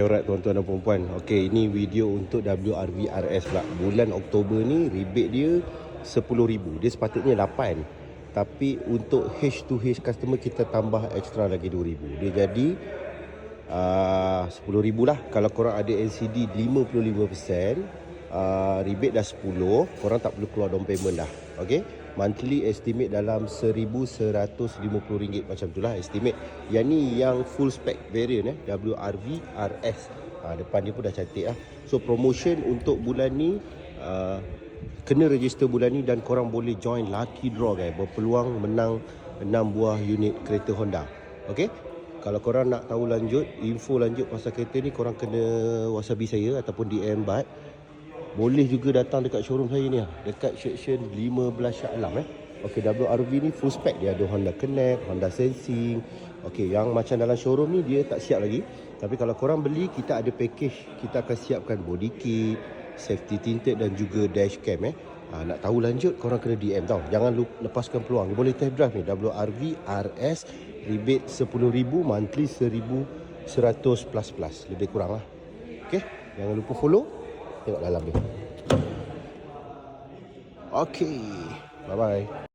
Alright tuan-tuan dan puan-puan. Okey, ini video untuk WRV RS pula. Bulan Oktober ni rebate dia 10,000. Dia sepatutnya 8. Tapi untuk H2H customer kita tambah extra lagi 2,000. Dia jadi 10,000 lah. Kalau korang ada NCD 55%, rebate dah 10, korang tak perlu keluar down payment dah. Okey, monthly estimate dalam RM1,150 macam tu lah estimate. Yang ni yang full spec variant WRV RS. Depan dia pun dah cantik lah. So promotion untuk bulan ni, kena register bulan ni dan korang boleh join lucky draw guys. Berpeluang menang 6 buah unit kereta Honda. Okey, kalau korang nak tahu lanjut, info lanjut pasal kereta ni, korang kena wasabi saya ataupun DM Bat. Boleh juga datang dekat showroom saya ni lah, dekat section 15 Shah Alam Okey, WRV ni full spec. Dia ada Honda Connect, Honda Sensing. Okey, yang macam dalam showroom ni dia tak siap lagi. Tapi kalau korang beli, kita ada package. Kita akan siapkan body kit, safety tinted dan juga dashcam nak tahu lanjut, korang kena DM tau. Jangan lepaskan peluang. Dia boleh test drive ni, WRV RS, rebate 10,000, monthly 1,100 plus. Lebih kurang lah. Okey, jangan lupa follow. Tengok dalam dia. Okey, bye-bye.